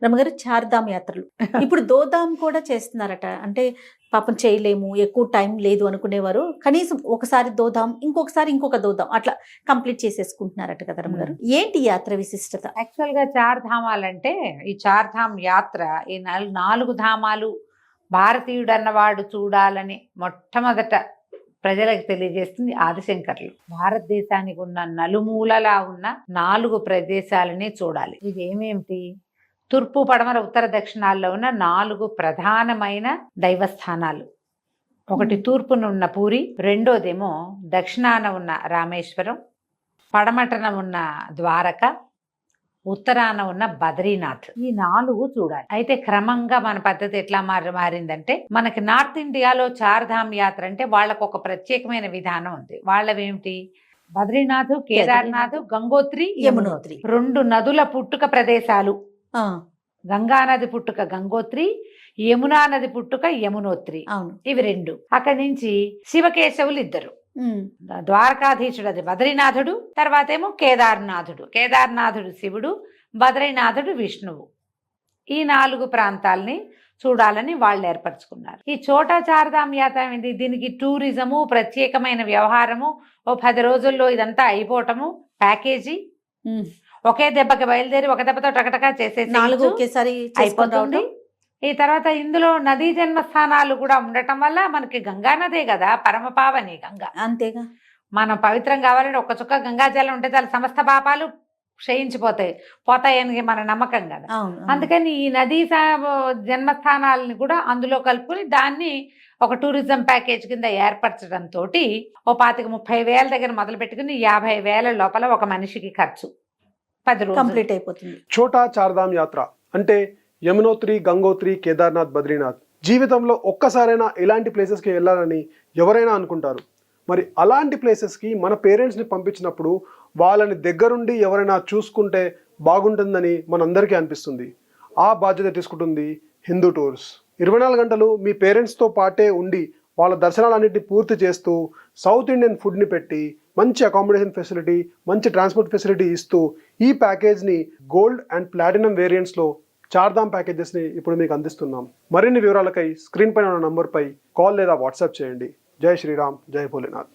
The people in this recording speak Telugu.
రమగారు చార్ధామ్ యాత్రలు ఇప్పుడు దోధామ్ కూడా చేస్తున్నారట. అంటే పాపం చేయలేము, ఎక్కువ టైం లేదు అనుకునేవారు కనీసం ఒకసారి దోధామ్, ఇంకొకసారి ఇంకొక దోధామ్ అట్లా కంప్లీట్ చేసేసుకుంటున్నారట కదా రమగారు. ఏంటి ఈ యాత్ర విశిష్టత? యాక్చువల్ గా చార్ ధామాలంటే ఈ చార్ ధామ్ యాత్ర ఈ 4 ధామాలు భారతీయుడు అన్నవాడు చూడాలని మొట్టమొదట ప్రజలకు తెలియజేస్తుంది ఆదిశంకర్లు. భారతదేశానికి ఉన్న నలుమూలలా ఉన్న 4 ప్రదేశాలని చూడాలి. ఇది ఏమేమిటి? తూర్పు, పడమర, ఉత్తర, దక్షిణాల్లో ఉన్న 4 ప్రధానమైన దైవస్థానాలు. ఒకటి తూర్పున ఉన్న పూరి, రెండోదేమో దక్షిణాన ఉన్న రామేశ్వరం, పడమటన ఉన్న ద్వారక, ఉత్తరాన ఉన్న బద్రీనాథ్. ఈ 4 చూడాలి. అయితే క్రమంగా మన పద్ధతి ఎట్లా మారిందంటే, మనకి నార్త్ ఇండియాలో చార్ధామ్ యాత్ర అంటే వాళ్ళకు ఒక ప్రత్యేకమైన విధానం ఉంది. వాళ్ళవేమిటి? బద్రీనాథ్, కేదార్నాథ్, గంగోత్రి, యమునోత్రి 2 నదుల పుట్టుక ప్రదేశాలు. గంగా నది పుట్టుక గంగోత్రి, యమునా నది పుట్టుక యమునోత్రి. అవును, ఇవి 2. అక్కడి నుంచి శివకేశవులు 2. ద్వారకాధీశుడు అది బద్రీనాథుడు, తర్వాత ఏమో కేదార్నాథుడు. కేదార్నాథుడు శివుడు, బద్రీనాథుడు విష్ణువు. ఈ 4 ప్రాంతాలని చూడాలని వాళ్ళు ఏర్పరచుకున్నారు. ఈ చోటా చార్ధామ్ యాత్ర ఏంటి? దీనికి టూరిజము, ప్రత్యేకమైన వ్యవహారము, ఓ 10 రోజుల్లో ఇదంతా అయిపోవటము, ప్యాకేజీ ఒకే దెబ్బకి బయలుదేరి ఒక దెబ్బతో టకటకా చేసేసి 4 ఒకేసారి అయిపోతుంది. ఈ తర్వాత ఇందులో నదీ జన్మస్థానాలు కూడా ఉండటం వల్ల మనకి గంగా నదే కదా పరమపావని గంగా. అంతేగా, మనం పవిత్రం కావాలంటే ఒక్క చుక్క గంగాజలం ఉంటే చాలా సమస్త పాపాలు పోతాయని మన నమ్మకం కదా. అందుకని ఈ నదీ జన్మస్థానాలని కూడా అందులో కలుపుకొని దాన్ని ఒక టూరిజం ప్యాకేజ్ కింద ఏర్పరచడంతో ఓ 25-30 వేల దగ్గర మొదలు పెట్టుకుని 50,000 లోపల ఒక మనిషికి ఖర్చు 10 రోజులు కంప్లీట్ అయిపోతుంది. చోటా చార్ధామ్ యాత్ర అంటే యమునోత్రి, గంగోత్రి, కేదార్నాథ్, బద్రీనాథ్. జీవితంలో ఒక్కసారైనా ఇలాంటి ప్లేసెస్కి వెళ్ళాలని ఎవరైనా అనుకుంటారు. మరి అలాంటి ప్లేసెస్కి మన పేరెంట్స్ని పంపించినప్పుడు వాళ్ళని దగ్గరుండి ఎవరైనా చూసుకుంటే బాగుంటుందని మనందరికీ అనిపిస్తుంది. ఆ బాధ్యత తీసుకుంటుంది హిందూ టూర్స్. 24 గంటలు మీ పేరెంట్స్తో పాటే ఉండి వాళ్ళ దర్శనాలన్నింటినీ పూర్తి చేస్తూ సౌత్ ఇండియన్ ఫుడ్ని పెట్టి మంచి అకామిడేషన్ ఫెసిలిటీ, మంచి ట్రాన్స్పోర్ట్ ఫెసిలిటీ ఇస్తూ ఈ ప్యాకేజ్ని గోల్డ్ అండ్ ప్లాటినం వేరియంట్స్లో చార్ధామ్ ప్యాకేజెస్ని ఇప్పుడు మీకు అందిస్తున్నాం. మరిన్ని వివరాలకై స్క్రీన్ పైన ఉన్న నంబర్పై కాల్ లేదా వాట్సాప్ చేయండి. జై శ్రీరామ్, జై భోలేనాథ్.